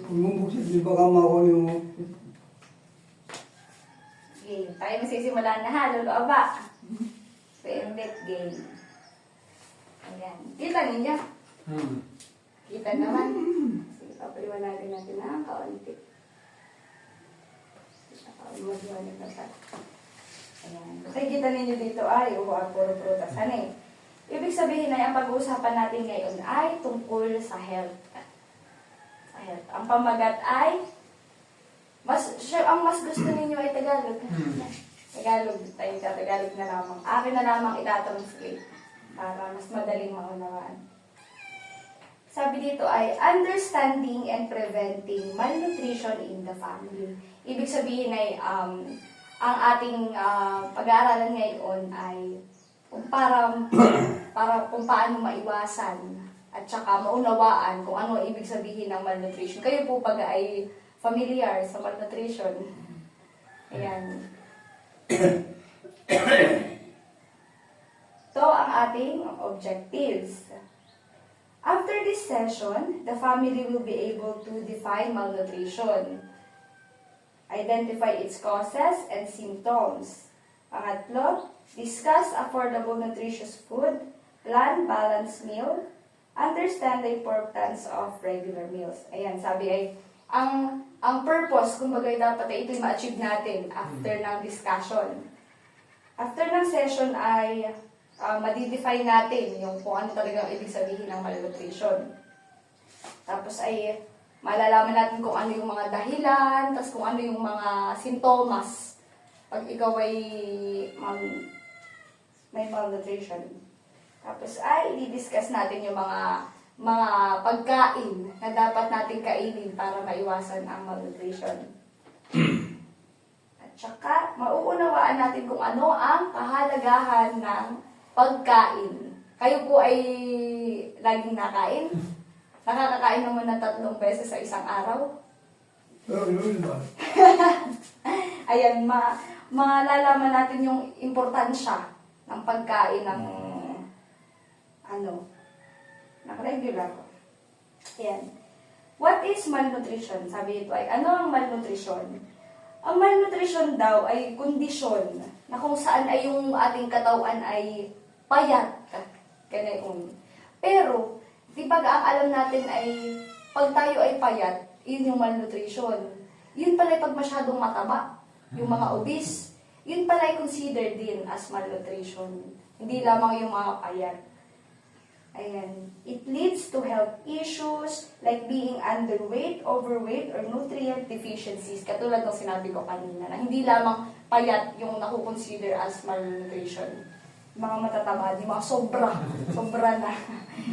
Bumubuksit, di ba kama ko yung... Game. Tayo masisimulan na ha, Lolo Aba. Pendant game. Ayan. Kita ninyo? Kita naman. Sige, papaliwanagin natin na kaunti. Papaliwanagin na sa... Ayan. Kasi kita ninyo dito ay puro prutas. Ano eh? Ibig sabihin ay ang pag-uusapan natin ngayon ay tungkol sa health. Sa health. Ang pamagat ay ang mas gusto ninyo ay Tagalog. Tagalog, Tagalog na lamang. Akin na lamang itatranslate para mas madaling maunawaan. Sabi dito ay understanding and preventing malnutrition in the family. Ibig sabihin ay ang ating pag-aaralan ngayon ay para kung paano maiwasan at saka maunawaan kung ano ibig sabihin ng malnutrition. Kayo po pag ay familiar sa malnutrition. Ayan. Ito ang ating objectives. After this session, the family will be able to define malnutrition, identify its causes and symptoms. Pangatlo, discuss affordable nutritious food, plan balanced meal, understand the importance of regular meals. Ayan, sabi ay, ang purpose, kumbaga dapat ay ito'y ma-achieve natin after ng discussion. After ng session ay ma-define natin yung kung ano talagang ibig sabihin ng malnutrition. Tapos ay malalaman natin kung ano yung mga dahilan, tapos kung ano yung mga sintomas pag ikaw ay may malnutrition. Tapos ay i-discuss natin yung mga pagkain na dapat natin kainin para maiwasan ang malnutrition. At saka, mauunawaan natin kung ano ang kahalagahan ng pagkain. Kayo po ay laging nakain? Nakakakain naman ng 3 beses sa isang araw? Ayan, malalaman natin yung importansya ng pagkain ng regular. Ayan. What is malnutrition? Sabi ito ay, ano ang malnutrition? Ang malnutrition daw ay kondisyon na kung saan ay yung ating katawan ay payat. Ganyan. Pero, di ba ang alam natin ay, pag tayo ay payat, yun yung malnutrition. Yun pala ay pag masyadong mataba, yung mga obese, yun pala ay considered din as malnutrition. Hindi lamang yung mga payat. Ayan. It leads to health issues like being underweight, overweight, or nutrient deficiencies. Katulad ng sinabi ko kanina, na hindi lamang payat yung nakukonsider as malnutrition. Mga matataba, di mga sobra na.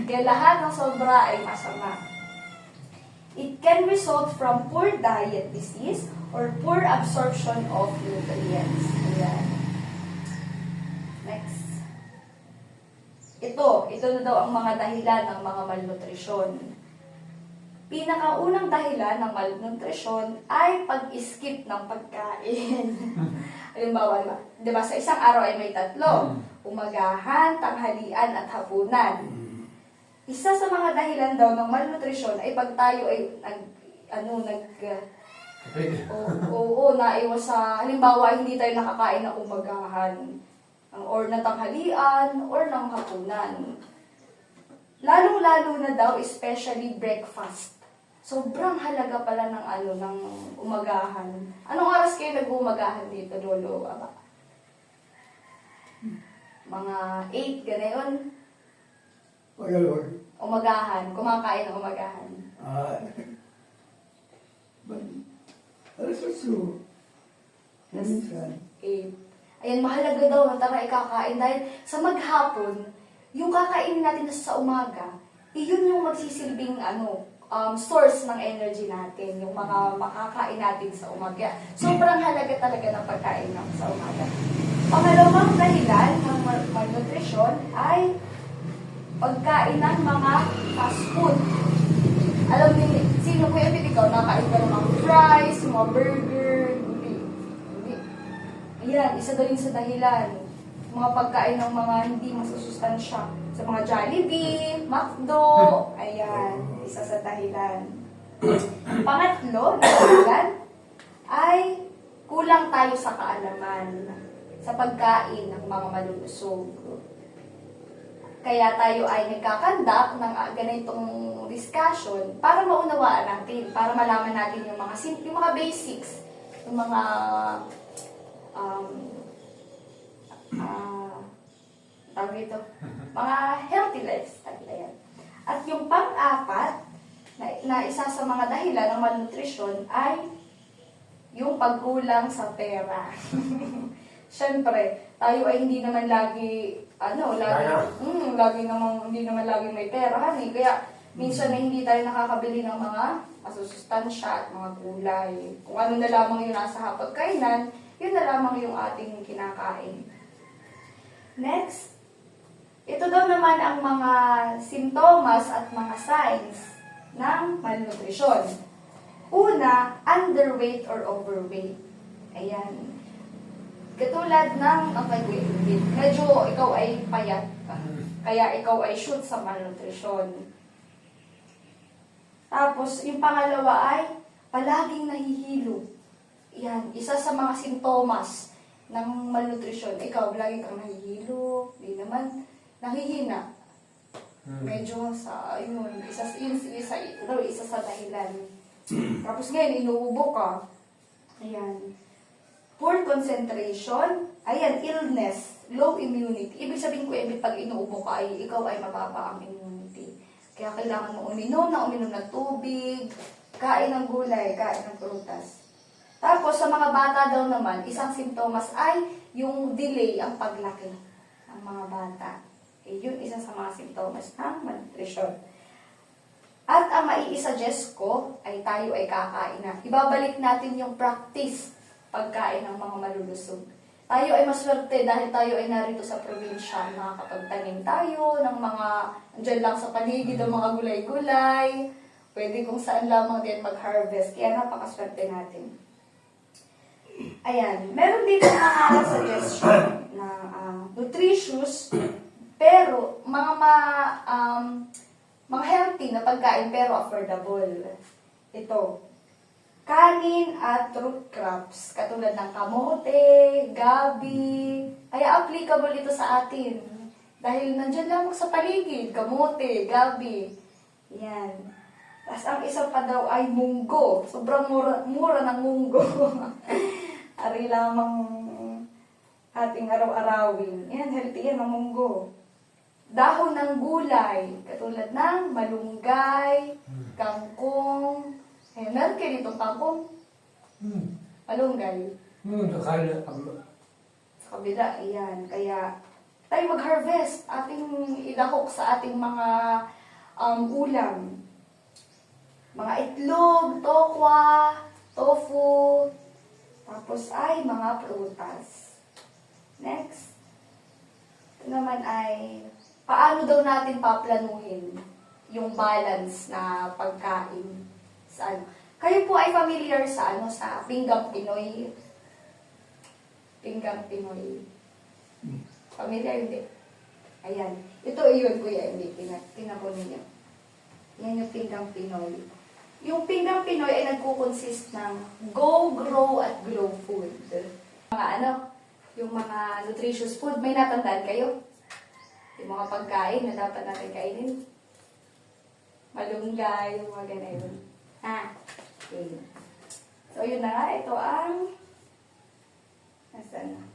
Kaya lahat ng sobra ay masama. It can result from poor diet disease or poor absorption of nutrients. Ayan. Next. Ito na daw ang mga dahilan ng mga malnutrisyon. Pinakaunang dahilan ng malnutrisyon ay pag-skip ng pagkain. Halimbawa, di ba, sa isang araw ay may 3. Umagahan, tanghalian, at hapunan. Isa sa mga dahilan daw ng malnutrisyon ay pag tayo ay naiwas sa, halimbawa, hindi tayo nakakain ng umagahan, or ng tanghalian, or ng hapunan. Lalong-lalo na daw, especially breakfast. Sobrang halaga pala ng umagahan. Anong oras kayo nag-umagahan dito, Lolo? Aba? Mga 8, ganayon? Umagahan. Kumakain ng umagahan. Alas 8. 8. Ayan, mahalaga daw na tara ikakain dahil sa maghapon, yung kakainin natin sa umaga, iyon yung magsisilbing source ng energy natin, yung mga makakain natin sa umaga. Sobrang halaga talaga ng pagkain sa umaga. Pangalawang dahilan ng malnutrition ay pagkain ng mga fast food. Alam niyo, sino ko yung ikaw, nakain ka ng mga fries, mga burger, Ayan, isa din sa dahilan. Mga pagkain ng mga hindi masusustansya. Sa mga Jollibee, McDo, ayan, isa sa dahilan. Pangatlo, na dahilan, ay kulang tayo sa kaalaman sa pagkain ng mga malulusog. Kaya tayo ay nagkakandak ng ganitong discussion para maunawaan natin, para malaman natin yung yung mga basics, yung mga tawag dito, mga healthy lifestyle. Ayan. At yung pang-apat, na isa sa mga dahilan ng malnutrition ay yung pagkulang sa pera. Siyempre, tayo ay hindi naman lagi, hindi naman lagi may pera, honey. Kaya, minsan na hindi tayo nakakabili ng mga masusustansya at mga gulay. Kung ano na lamang yung nasa hapagkainan, yun na lamang yung ating kinakain. Next, ito daw naman ang mga sintomas at mga signs ng malnutrition. Una, underweight or overweight. Ayan. Katulad ng, medyo ikaw ay payat ka. Kaya ikaw ay shoot sa malnutrition. Tapos, yung pangalawa ay palaging nahihilo. Yan, isa sa mga sintomas ng malnutrition. Ikaw, lagi kang nahihilo, di naman nahihina. Medyo sa, isa sa dahilan. Tapos ngayon, inuubo ka. Ayan. Poor concentration. Ayan, illness. Low immunity. Ibig sabihin ko, pag inuubo ka, ikaw ay mababa ang immunity. Kaya kailangan mo uminom ng tubig, kain ng gulay, kain ng prutas. Tapos, sa mga bata daw naman, isang simptomas ay yung delay ang paglaki ng mga bata. Yun isa sa mga simptomas ng malnutrition. At ang mai-suggest ko ay tayo ay kakain na. Ibabalik natin yung practice pagkain ng mga malulusog. Tayo ay maswerte dahil tayo ay narito sa probinsya. Nakakapagtanim tayo ng mga, andyan lang sa paligid ng mga gulay-gulay. Pwede kung saan lamang din mag-harvest. Kaya napakaswerte natin. Ayan. Meron dito mga suggestion na nutritious, pero mga healthy na pagkain pero affordable. Ito. Kanin at root crops, katulad ng kamote, gabi. Kaya applicable ito sa atin. Dahil nandyan lamang sa paligid, kamote, gabi. Yan. Tapos ang isa pa daw ay munggo. Sobrang mura ng munggo. Ari lamang ating araw-arawin. Yan, healthy yan ang munggo. Dahon ng gulay, katulad ng malunggay, kangkong. Meron kayo ditong kangkong? Malunggay. Sa kabila, iyan. Kaya, tayo mag-harvest. Ating ilahok sa ating mga ulam. Mga itlog, tokwa, tofu, tapos ay mga prutas. Next. Ito naman ay, paano daw natin paplanuhin yung balance na pagkain? Saan? Kayo po ay familiar sa sa Pinggang Pinoy? Pinggang Pinoy. Familiar, hindi? Ayan. Ito yun, kuya, hindi. Tinapon niyo. Yan yung Pinggang Pinoy. Yung Pinggang Pinoy ay nagkukonsist ng Go, Grow, at Glow food. Mga yung mga nutritious food, may natandaan kayo? Yung mga pagkain na dapat natin kainin. Malunggay, yung mga ganun. Okay. So, yun na nga. Ito ang nasaan na?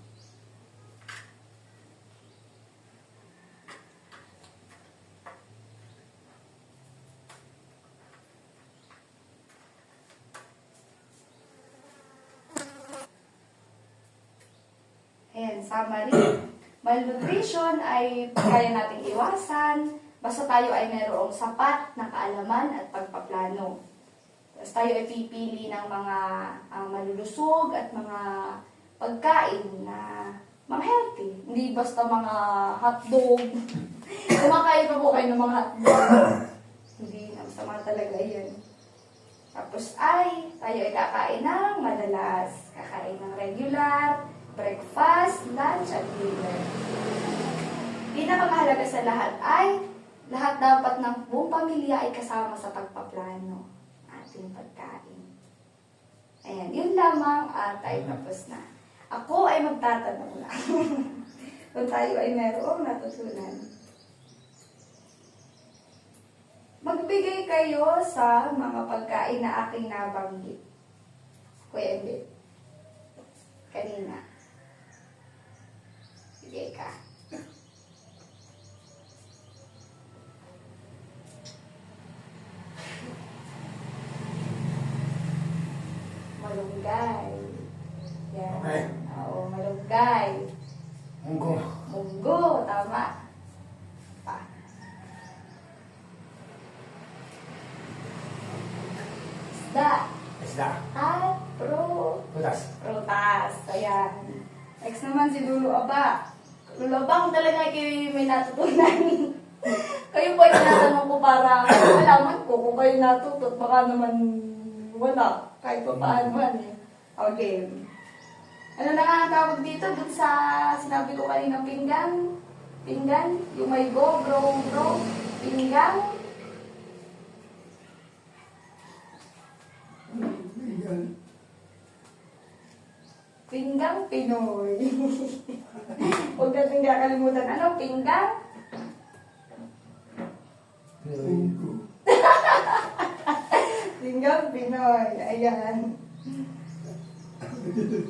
Ayan, summary. Malnutrition ay kaya nating iwasan basta tayo ay mayroong sapat na kaalaman at pagpaplano. Tapos tayo ay pipili ng mga malulusog at mga pagkain na mga healthy. Hindi basta mga hotdog. Kumakain pa po kayo ng mga hotdog. Hindi, masama talaga yan. Tapos tayo ay kakain ng madalas. Kakain ng regular, breakfast, lunch, at dinner. Pinakamahalaga sa lahat ay lahat dapat ng buong pamilya ay kasama sa pagpaplano. ating pagkain. Ayan, yun lamang at ay tapos na. Ako ay magtatanong na. Kung tayo ay merong natutunan. Magbigay kayo sa mga pagkain na aking nabanggit. Kuya Emil. Kanina. Bigay ka. Malunggay. Yan. Okay. Oo, malunggay. Munggo. Munggo, tama. Pa. Isda. Isda. At Putas. prutas. Ayan. Next naman si Lulu Aba. Lulu Aba, kung talaga kayo may natutunan. Kayo po ay tinatanong ko para malaman ko kung kayo natutot. Baka naman wala. Kahit pa paano man eh. Okay. Ano na nga ang tawag dito? Dun sa sinabi ko kanina, pinggan? Pinggan? Yung may go, grow, grow? Pinggan? Yan. Pinggang Pinoy. Huwag natin kakalimutan. Ano? Pinggang? Munggo. Pinggang Pinoy. Ayan.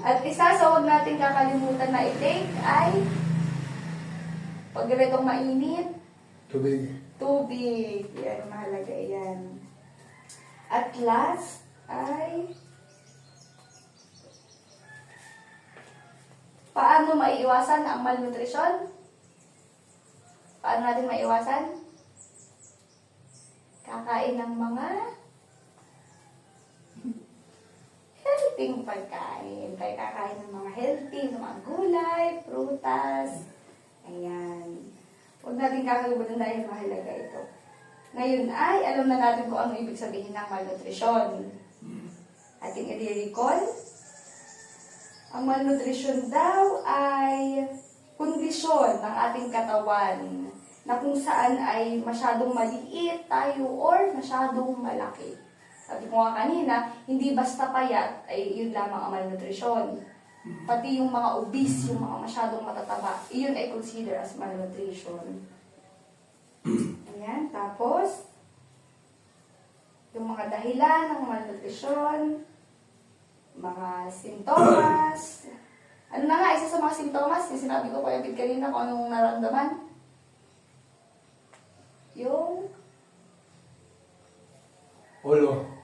At isa sa huwag natin kakalimutan na i-take ay pag ganitong mainit, Tubig. tubig. Yan, mahalaga yan. At last ay paano maiiwasan ang malnutrisyon? Paano natin maiiwasan? Kakain ng mga healthy pagkain. Kaya kakain ng mga healthy, ng mga gulay, prutas. Ayan. Huwag natin kakalimutan dahil mahalaga ito. Ngayon ay, alam na natin kung ano ibig sabihin ng malnutrisyon. Ating i-recall. Ang malnutrisyon daw ay kondisyon ng ating katawan na kung saan ay masyadong maliit tayo or masyadong malaki. Sabi ko nga kanina, hindi basta payat ay yun lamang ang malnutrisyon. Pati yung mga obese, yung mga masyadong matataba, iyon ay consider as malnutrition. Ayan, tapos, yung mga dahilan ng malnutrisyon, mga sintomas. Ano na nga, isa sa mga sintomas, yung sinabi ko kaya kanina kung anong nararamdaman. Yung Ulo.